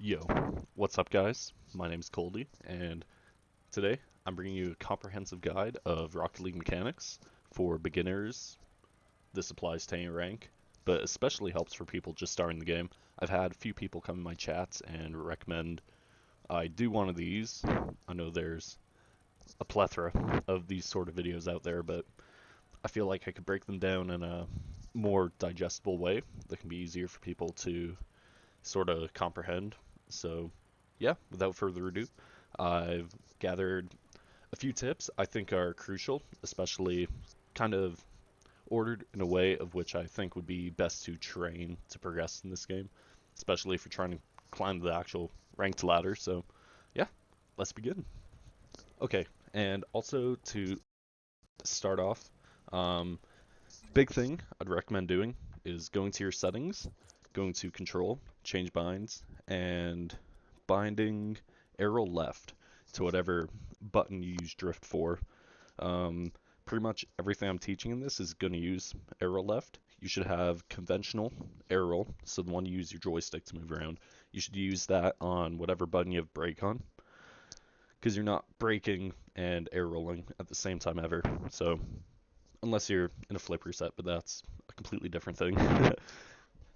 Yo, what's up, guys? My name's Coldy, and today I'm bringing you a comprehensive guide of Rocket League mechanics for beginners. This applies to any rank, but especially helps for people just starting the game. I've had a few people come in my chats and recommend I do one of these. I know there's a plethora of these sort of videos out there, but I feel like I could break them down in a more digestible way that can be easier for people to sort of comprehend. So, yeah, without further ado, I've gathered a few tips I think are crucial, especially kind of ordered in a way of which I think would be best to train to progress in this game, especially if you're trying to climb the actual ranked ladder. So, yeah, let's begin. Okay, and also to start off, um, big thing I'd recommend doing is going to your settings, going to control, change binds, and binding arrow left to whatever button you use drift for. Um, Pretty much everything I'm teaching in this is going to use arrow left. You should have conventional arrow, so the one you use your joystick to move around. You should use that on whatever button you have brake on, because you're not braking and air rolling at the same time ever. So unless you're in a flip reset, but that's a completely different thing.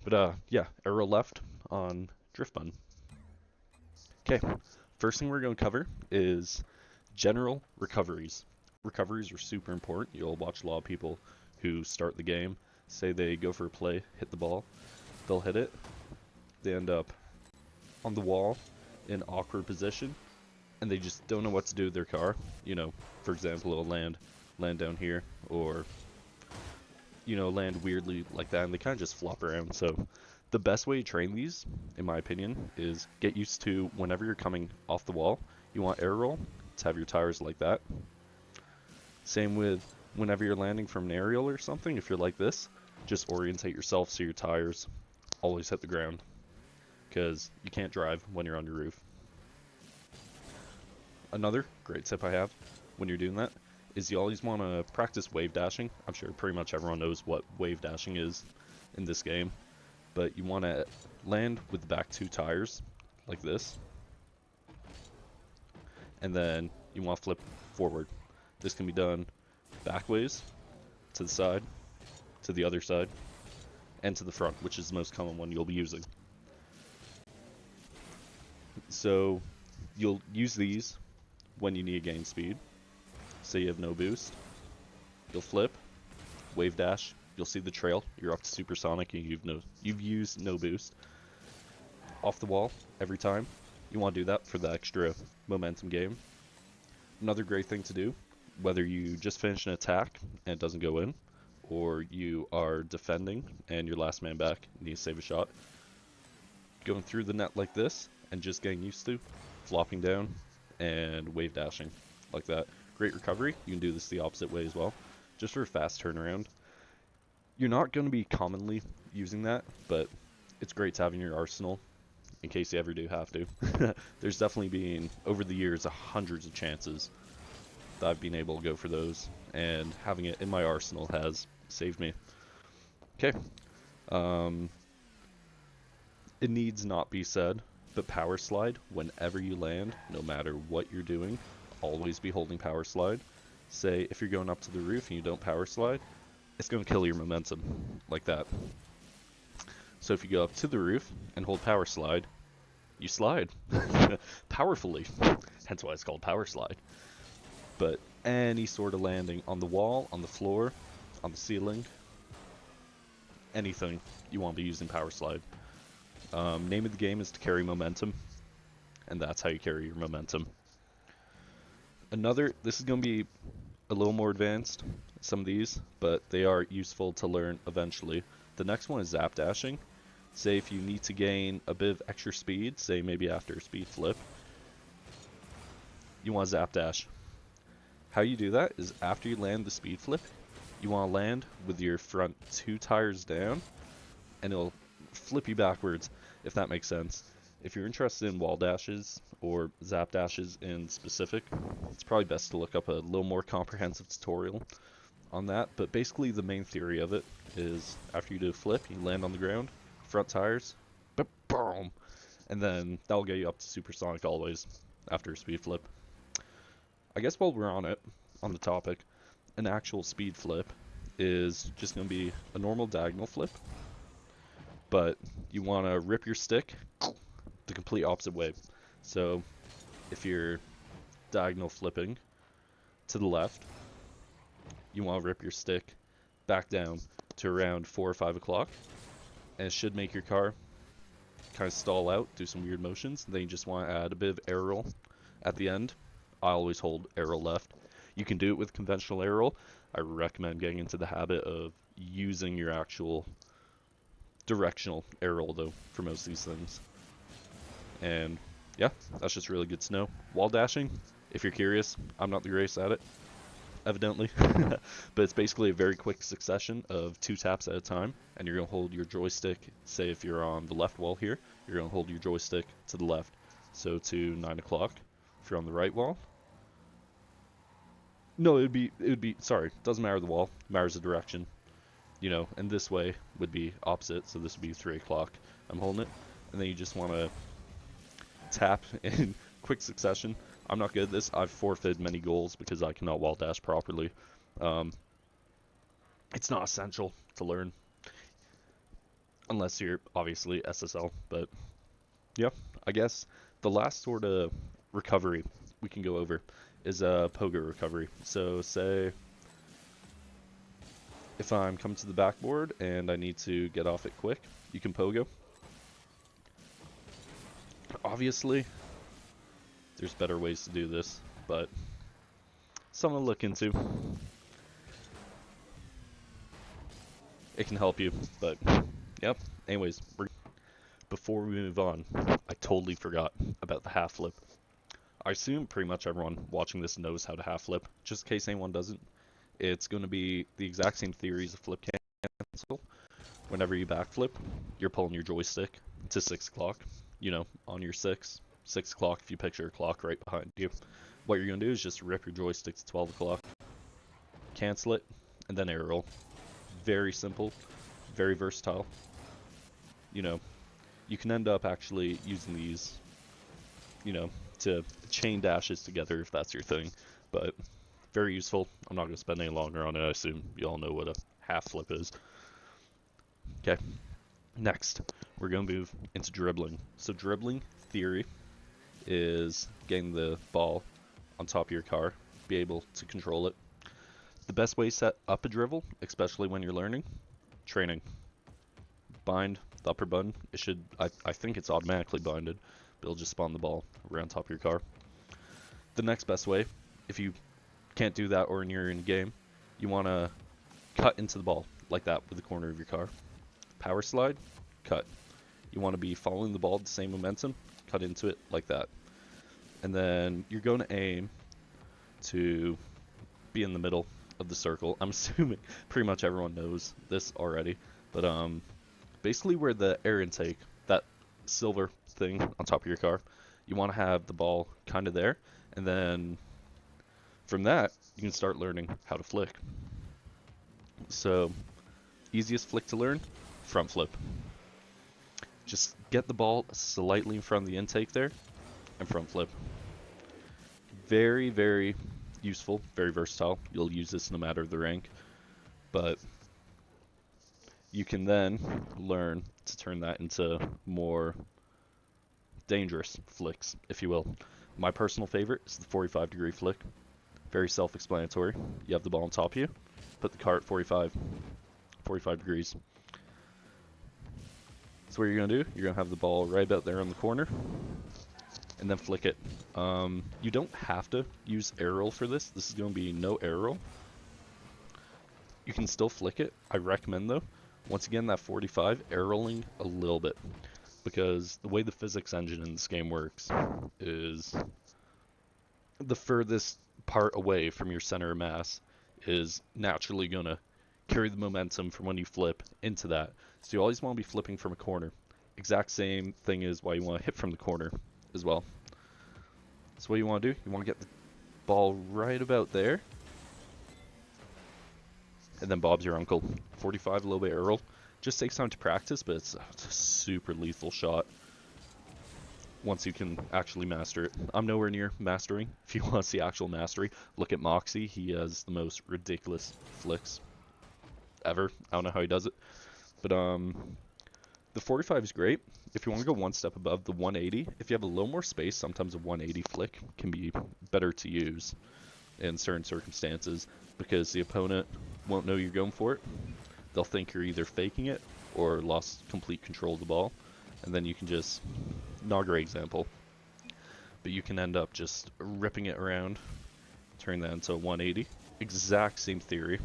But yeah, arrow left on drift button. Okay, first thing we're going to cover is general recoveries. Recoveries are super important. You'll watch a lot of people who start the game, say they go for a play, hit the ball, they'll hit it, they end up on the wall in awkward position, and they just don't know what to do with their car. You know, for example, it'll land down here, or land weirdly like that, and they kind of just flop around. So the best way to train these, in my opinion, is get used to whenever you're coming off the wall, you want air roll to have your tires like that. Same with whenever you're landing from an aerial or something, if you're like this, just orientate yourself so your tires always hit the ground, because you can't drive when you're on your roof. Another great tip I have when you're doing that is you always want to practice wave dashing. I'm sure pretty much everyone knows what wave dashing is in this game, but you want to land with the back two tires like this, and then you want to flip forward. This can be done backways, to the side, to the other side, and to the front, which is the most common one you'll be using. So you'll use these when you need to gain speed. Say you have no boost, you'll flip, wave dash, you'll see the trail, you're up to supersonic and you've used no boost. Off the wall every time. You want to do that for the extra momentum gain. Another great thing to do, whether you just finish an attack and it doesn't go in, or you are defending and your last man back needs to save a shot, going through the net like this and just getting used to flopping down and wave dashing like that. Great recovery. You can do this the opposite way as well, just for a fast turnaround. You're not going to be commonly using that, but it's great to have in your arsenal in case you ever do have to. There's definitely been, over the years, hundreds of chances that I've been able to go for those, and having it in my arsenal has saved me. Okay. It needs not be said, but power slide whenever you land, no matter what you're doing, always be holding power slide. Say if you're going up to the roof and you don't power slide, it's going to kill your momentum like that. So if you go up to the roof and hold power slide, you slide powerfully, hence why it's called power slide. But any sort of landing on the wall, on the floor, on the ceiling, anything, you want to be using power slide. Name of the game is to carry momentum, and that's how you carry your momentum. This is going to be a little more advanced, some of these, but they are useful to learn eventually. The next one is zap dashing. Say if you need to gain a bit of extra speed, say maybe after a speed flip, you want to zap dash. How you do that is after you land the speed flip, you want to land with your front two tires down, and it'll flip you backwards, if that makes sense. If you're interested in wall dashes or zap dashes in specific, it's probably best to look up a little more comprehensive tutorial on that. But basically the main theory of it is after you do a flip, you land on the ground, front tires, boom, and then that'll get you up to supersonic always after a speed flip. I guess while we're on the topic, an actual speed flip is just going to be a normal diagonal flip, but you want to rip your stick the complete opposite way. So if you're diagonal flipping to the left, you want to rip your stick back down to around 4 or 5 o'clock, and it should make your car kind of stall out, do some weird motions. Then you just want to add a bit of air roll at the end. I always hold air roll left. You can do it with conventional air roll. I recommend getting into the habit of using your actual directional air roll though for most of these things. And yeah, that's just really good to know. Wall dashing, if you're curious, I'm not the greatest at it, evidently, but it's basically a very quick succession of 2 taps at a time, and you're going to hold your joystick, say if you're on the left wall here, you're going to hold your joystick to the left, so to 9 o'clock. If you're on the right wall, no, it would be, sorry, doesn't matter the wall, matters the direction, you know, and this way would be opposite, so this would be 3 o'clock. I'm holding it, and then you just want to tap in quick succession. I'm not good at this. I've forfeited many goals because I cannot wall dash properly. It's not essential to learn unless you're obviously SSL, but yeah, I guess the last sort of recovery we can go over is a pogo recovery. So say if I'm coming to the backboard and I need to get off it quick, you can pogo. Obviously, there's better ways to do this, but something to look into. It can help you, but yep. Anyways, before we move on, I totally forgot about the half flip. I assume pretty much everyone watching this knows how to half flip. Just in case anyone doesn't, it's going to be the exact same theory as a flip cancel. Whenever you backflip, you're pulling your joystick to 6 o'clock, you know, on your 6 o'clock if you picture a clock right behind you. What you're going to do is just rip your joystick to 12 o'clock, cancel it, and then air roll. Very simple, very versatile. You know, you can end up actually using these, you know, to chain dashes together if that's your thing, but very useful. I'm not going to spend any longer on it. I assume you all know what a half flip is. Okay, next we're going to move into dribbling. So dribbling theory is getting the ball on top of your car, be able to control it. The best way to set up a dribble, especially when you're learning, training. Bind the upper button. It should, I think it's automatically binded, but it'll just spawn the ball around top of your car. The next best way, if you can't do that or you're in a game, you want to cut into the ball like that with the corner of your car. Power slide, cut. You want to be following the ball at the same momentum, cut into it like that. And then you're going to aim to be in the middle of the circle. I'm assuming pretty much everyone knows this already, but basically where the air intake, that silver thing on top of your car, you want to have the ball kind of there, and then from that you can start learning how to flick. So easiest flick to learn, front flip. Just get the ball slightly in front of the intake there and front flip. Very, very useful, very versatile. You'll use this no matter the rank, but you can then learn to turn that into more dangerous flicks, if you will. My personal favorite is the 45-degree flick. Very self-explanatory. You have the ball on top of you, put the car at 45 degrees. So what you're going to do, you're going to have the ball right about there on the corner, and then flick it. You don't have to use air roll for this. This is going to be no air roll. You can still flick it. I recommend, though, once again, that 45, air rolling a little bit. Because the way the physics engine in this game works is the furthest part away from your center of mass is naturally going to carry the momentum from when you flip into that. So you always want to be flipping from a corner. Exact same thing is why you want to hit from the corner as well. So what you want to do, you want to get the ball right about there. And then Bob's your uncle. 45, a little bit air roll. Just takes time to practice, but it's a super lethal shot. once you can actually master it. I'm nowhere near mastering. If you want to see actual mastery, look at Moxie. He has the most ridiculous flicks ever. I don't know how he does it. But the 45 is great. If you want to go one step above the 180, if you have a little more space, sometimes a 180 flick can be better to use in certain circumstances because the opponent won't know you're going for it. They'll think you're either faking it or lost complete control of the ball, and then you can just, not a great example, but you can end up just ripping it around, turn that into a 180. Exact same theory.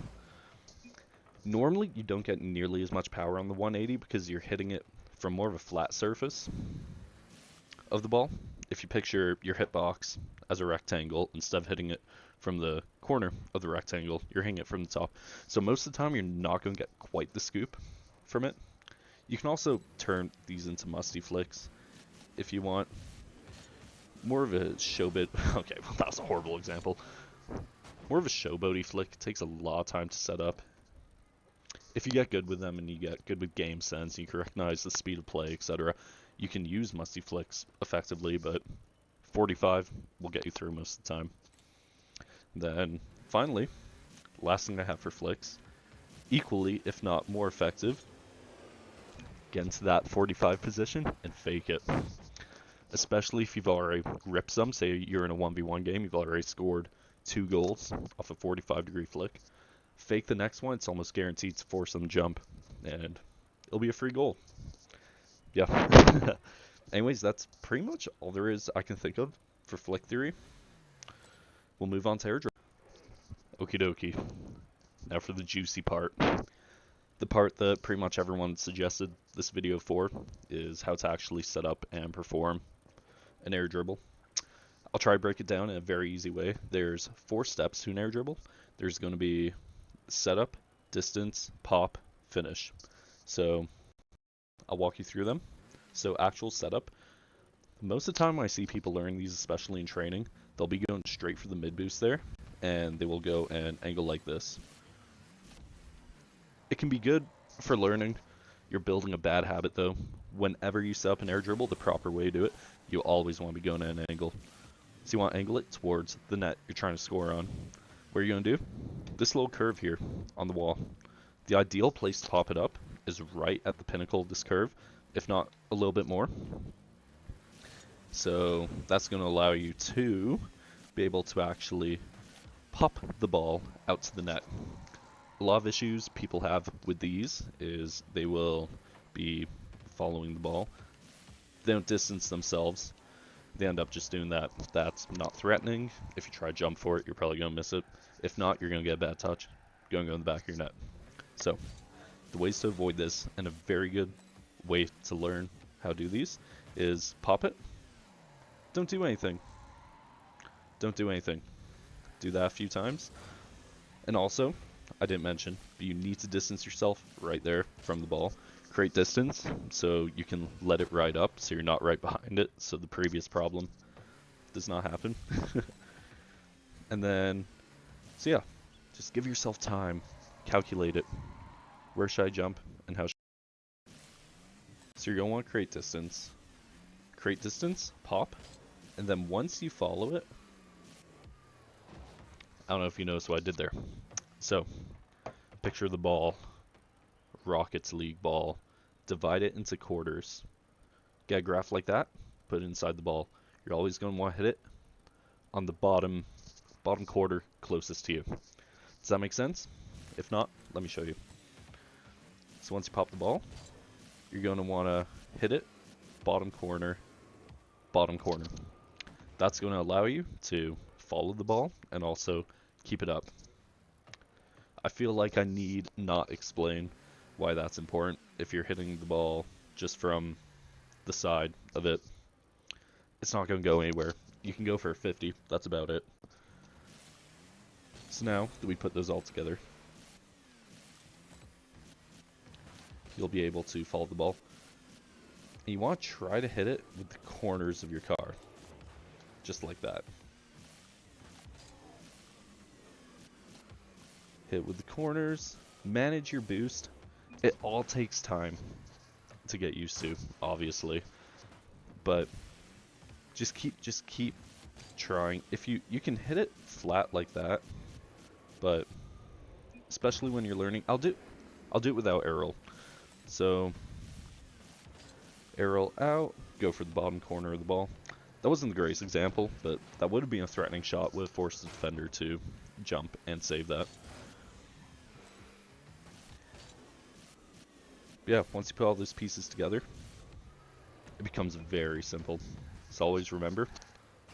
Normally, you don't get nearly as much power on the 180 because you're hitting it from more of a flat surface of the ball. If you picture your hitbox as a rectangle, instead of hitting it from the corner of the rectangle, you're hitting it from the top. So most of the time, you're not going to get quite the scoop from it. You can also turn these into musty flicks if you want. More of a showboat. Okay, well, that was a horrible example. More of a showboaty flick. It takes a lot of time to set up. If you get good with them and you get good with game sense, and you can recognize the speed of play, etc., you can use musty flicks effectively, but 45 will get you through most of the time. Then, finally, last thing I have for flicks, equally, if not more effective, get into that 45 position and fake it. Especially if you've already ripped some, say you're in a 1v1 game, you've already scored 2 goals off a 45-degree flick. Fake the next one, it's almost guaranteed to force them to jump, and it'll be a free goal. Yeah. Anyways, that's pretty much all there is I can think of for flick theory. We'll move on to airdrop. Okie dokie. Now for the juicy part. The part that pretty much everyone suggested this video for is how to actually set up and perform an air dribble. I'll try to break it down in a very easy way. There's 4 steps to an air dribble. There's going to be setup, distance, pop, finish. So I'll walk you through them. So actual setup. Most of the time when I see people learning these, especially in training, they'll be going straight for the mid boost there, and they will go and angle like this. It can be good for learning. You're building a bad habit though. Whenever you set up an air dribble, the proper way to do it, you always want to be going at an angle. So you want to angle it towards the net you're trying to score on. What are you going to do? This little curve here on the wall. The ideal place to pop it up is right at the pinnacle of this curve, if not a little bit more. So that's going to allow you to be able to actually pop the ball out to the net. A lot of issues people have with these is they will be following the ball. They don't distance themselves. They end up just doing that. That's not threatening. If you try to jump for it, you're probably going to miss it. If not, you're going to get a bad touch. Going to go in the back of your net. So, the ways to avoid this, and a very good way to learn how to do these, is pop it. Don't do anything. Don't do anything. Do that a few times. And also, I didn't mention, but you need to distance yourself right there from the ball. Create distance so you can let it ride up so you're not right behind it, so the previous problem does not happen. And then, so yeah, just give yourself time, calculate it. Where should I jump and how should I? So you're going to want to create distance, pop, and then once you follow it, I don't know if you noticed what I did there. So, picture the ball, Rockets League ball, divide it into quarters. Get a graph like that, put it inside the ball. You're always going to want to hit it on the bottom quarter closest to you. Does that make sense? If not, let me show you. So once you pop the ball, you're going to want to hit it bottom corner. That's going to allow you to follow the ball and also keep it up. I feel like I need not explain why that's important. If you're hitting the ball just from the side of it, it's not going to go anywhere. You can go for a 50, that's about it. So now that we put those all together, you'll be able to follow the ball. And you want to try to hit it with the corners of your car. Just like that. Hit with the corners. Manage your boost. It all takes time to get used to, obviously. But Just keep trying. If you can hit it flat like that, but especially when you're learning, I'll do it without arrow. So arrow out, go for the bottom corner of the ball. That wasn't the greatest example, but that would have been a threatening shot, would have forced the defender to jump and save that. Yeah, once you put all those pieces together, it becomes very simple. So always remember,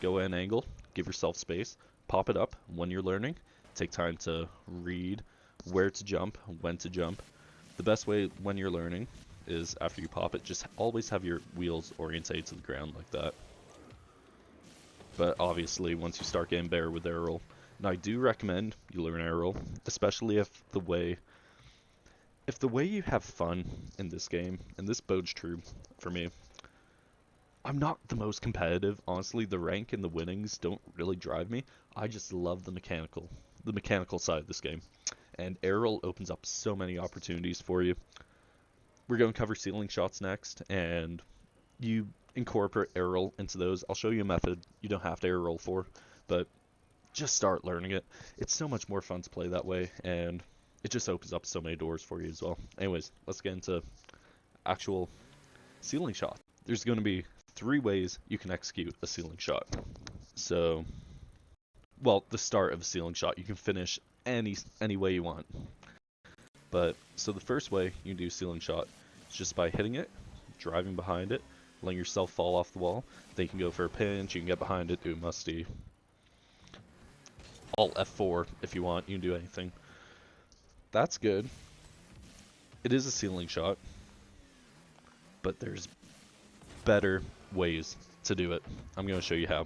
go at an angle, give yourself space, pop it up when you're learning, take time to read where to jump, when to jump. The best way when you're learning is after you pop it, just always have your wheels orientated to the ground like that. But obviously, once you start getting better with arrow, and I do recommend you learn arrow, especially if the way you have fun in this game, and this bodes true for me. I'm not the most competitive, honestly. The rank and the winnings don't really drive me. I just love the mechanical side of this game. And arrow opens up so many opportunities for you. We're going to cover ceiling shots next, and you incorporate air roll into those. I'll show you a method you don't have to air roll for, but just start learning it. It's so much more fun to play that way, and it just opens up so many doors for you as well. Anyways, let's get into actual ceiling shot. There's going to be 3 ways you can execute a ceiling shot. So, well, the start of a ceiling shot, you can finish any way you want. But so the first way you can do ceiling shot is just by hitting it, driving behind it, letting yourself fall off the wall. Then you can go for a pinch, you can get behind it, do a musty. Alt F4 if you want, you can do anything. That's good. It is a ceiling shot, but there's better ways to do it. I'm going to show you how.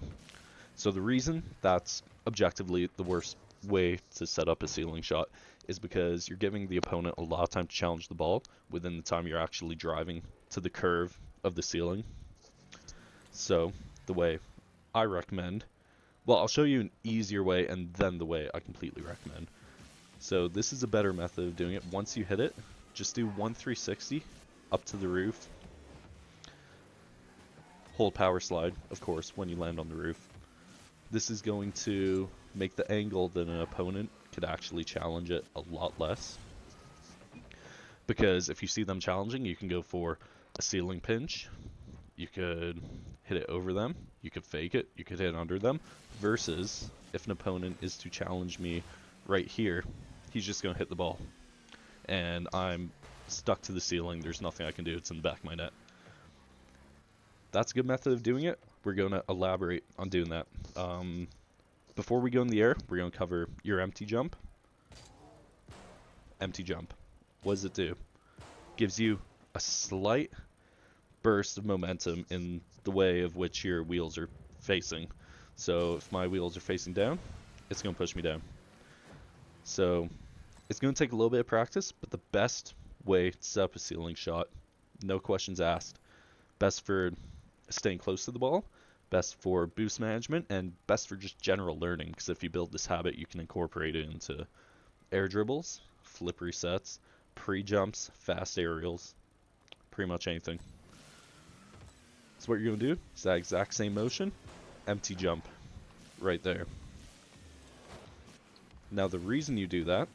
So the reason that's objectively the worst way to set up a ceiling shot is because you're giving the opponent a lot of time to challenge the ball within the time you're actually driving to the curve of the ceiling. So the way I recommend, well, I'll show you an easier way and then the way I completely recommend. So this is a better method of doing it. Once you hit it, just do 1 360 up to the roof. Hold power slide, of course, when you land on the roof. This is going to make the angle that an opponent could actually challenge it a lot less. Because if you see them challenging, you can go for a ceiling pinch. You could hit it over them. You could fake it. You could hit under them. Versus, if an opponent is to challenge me right here, he's just going to hit the ball. And I'm stuck to the ceiling. There's nothing I can do. It's in the back of my net. That's a good method of doing it. We're going to elaborate on doing that. Before we go in the air, we're going to cover your empty jump. Empty jump. What does it do? Gives you a slight burst of momentum in the way of which your wheels are facing. So if my wheels are facing down, it's going to push me down. So it's going to take a little bit of practice, but the best way to set up a ceiling shot, no questions asked. Best for staying close to the ball, best for boost management, and best for just general learning, because if you build this habit, you can incorporate it into air dribbles, flip resets, pre-jumps, fast aerials, pretty much anything. So what you're going to do is that exact same motion, empty jump, right there. Now the reason you do that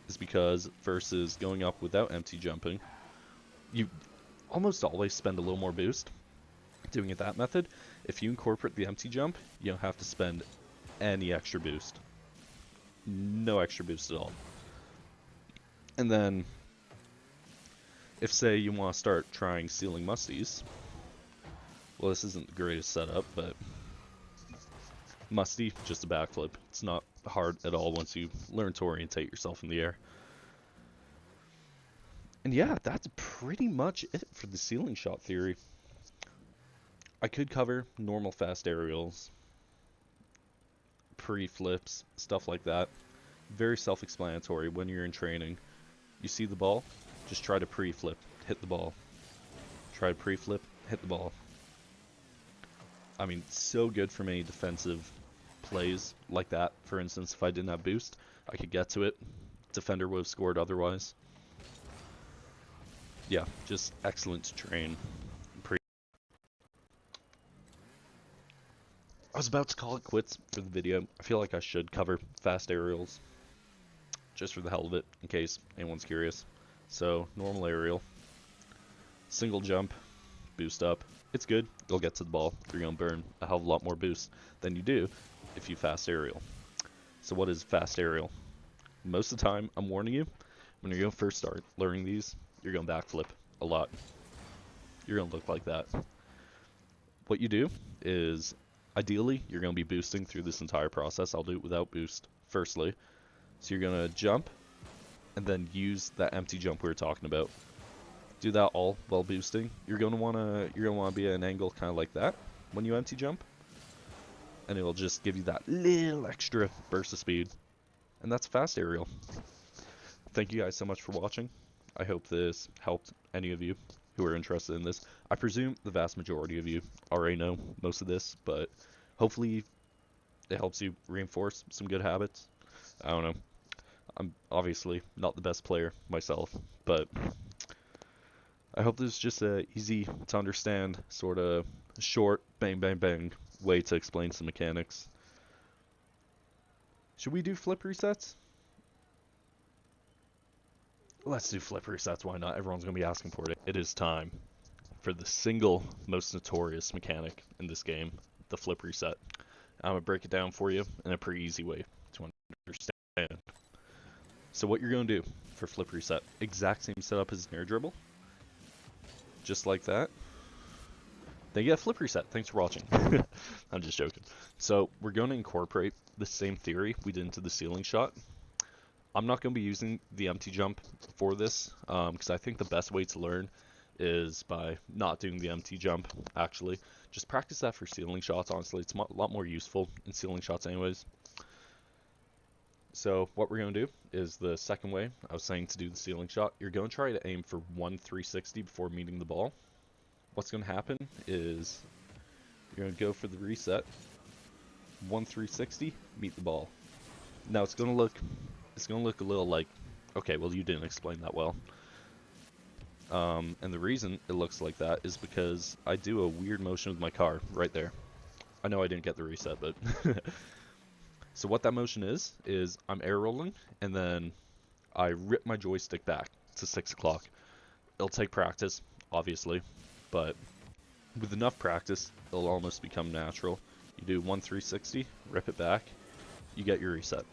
is because versus going up without empty jumping, you almost always spend a little more boost doing it that method. If you incorporate the empty jump, you don't have to spend any extra boost. No extra boost at all. And then, if say you want to start trying ceiling musties, well, this isn't the greatest setup, but musty, just a backflip. It's not hard at all once you learn to orientate yourself in the air. And yeah, that's pretty much it for the ceiling shot theory. I could cover normal fast aerials, pre-flips, stuff like that. Very self-explanatory when you're in training. You see the ball, just try to pre-flip, hit the ball. Try to pre-flip, hit the ball. I mean, so good for many defensive plays like that. For instance, if I didn't have boost, I could get to it. Defender would have scored otherwise. Yeah, just excellent to train. I was about to call it quits for the video. I feel like I should cover fast aerials, just for the hell of it, in case anyone's curious. So, normal aerial, single jump, boost up. It's good. You'll get to the ball. You're going to burn a hell of a lot more boost than you do if you fast aerial. So what is fast aerial? Most of the time, I'm warning you, when you're going to first start learning these, you're going to backflip a lot. You're going to look like that. What you do is, ideally, you're going to be boosting through this entire process. I'll do it without boost, firstly. So you're going to jump, and then use that empty jump we were talking about. Do that all while boosting. You're going to want to be at an angle kind of like that when you empty jump. And it'll just give you that little extra burst of speed. And that's fast aerial. Thank you guys so much for watching. I hope this helped any of you who are interested in this. I presume the vast majority of you already know most of this, but hopefully it helps you reinforce some good habits. I don't know. I'm obviously not the best player myself, but I hope this is just a easy to understand, sort of short, bang, bang, bang way to explain some mechanics. Should we do flip resets? Let's do flip resets, why not? Everyone's going to be asking for it. It is time for the single most notorious mechanic in this game, the flip reset. I'm going to break it down for you in a pretty easy way to understand. So what you're going to do for flip reset, exact same setup as an air dribble. Just like that. Then you get flip reset. Thanks for watching. I'm just joking. So we're going to incorporate the same theory we did into the ceiling shot. I'm not going to be using the empty jump for this, because I think the best way to learn is by not doing the empty jump, actually. Just practice that for ceiling shots, honestly. It's a lot more useful in ceiling shots anyways. So what we're going to do is the second way I was saying to do the ceiling shot. You're going to try to aim for 1-360 before meeting the ball. What's going to happen is you're going to go for the reset, 1-360, meet the ball. Now it's going to look a little like, okay, well you didn't explain that well. And the reason it looks like that is because I do a weird motion with my car right there. I know I didn't get the reset, but so what that motion is I'm air rolling and then I rip my joystick back to 6 o'clock. It'll take practice, obviously, but with enough practice, it'll almost become natural. You do 1-360, rip it back, you get your reset.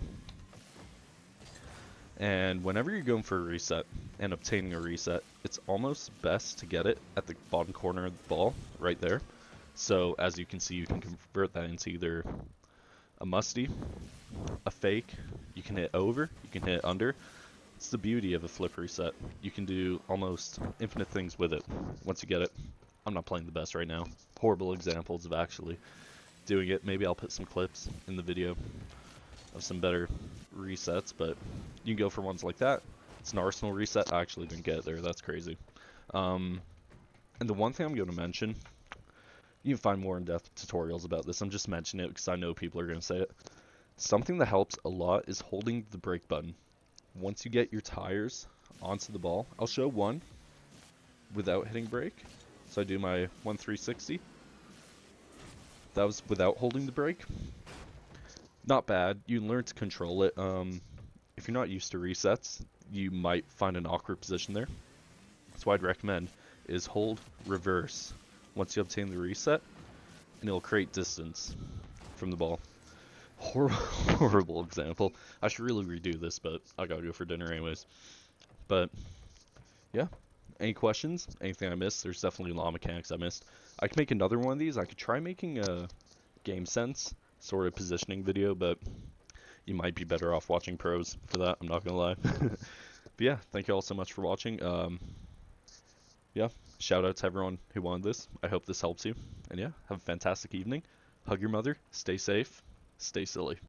And whenever you're going for a reset and obtaining a reset, it's almost best to get it at the bottom corner of the ball, right there. So as you can see, you can convert that into either a musty, a fake, you can hit over, you can hit under. It's the beauty of a flip reset. You can do almost infinite things with it once you get it. I'm not playing the best right now. Horrible examples of actually doing it. Maybe I'll put some clips in the video of some better resets, but you can go for ones like that. It's an Arsenal reset. I actually didn't get it there. That's crazy. And the one thing I'm going to mention, you can find more in-depth tutorials about this. I'm just mentioning it because I know people are going to say it. Something that helps a lot is holding the brake button. Once you get your tires onto the ball, I'll show one without hitting brake. So I do my 1-360. That was without holding the brake. Not bad. You can learn to control it. If you're not used to resets, you might find an awkward position there. So what I'd recommend is hold reverse once you obtain the reset, and it'll create distance from the ball. Horrible example. I should really redo this, but I gotta go for dinner anyways. But yeah, any questions? Anything I missed? There's definitely a lot of mechanics I missed. I could make another one of these. I could try making a game sense sort of positioning video, but you might be better off watching pros for that. I'm not gonna lie. But yeah, thank you all so much for watching. Yeah, shout out to everyone who wanted this. I hope this helps you. And yeah, have a fantastic evening. Hug your mother. Stay safe. Stay silly.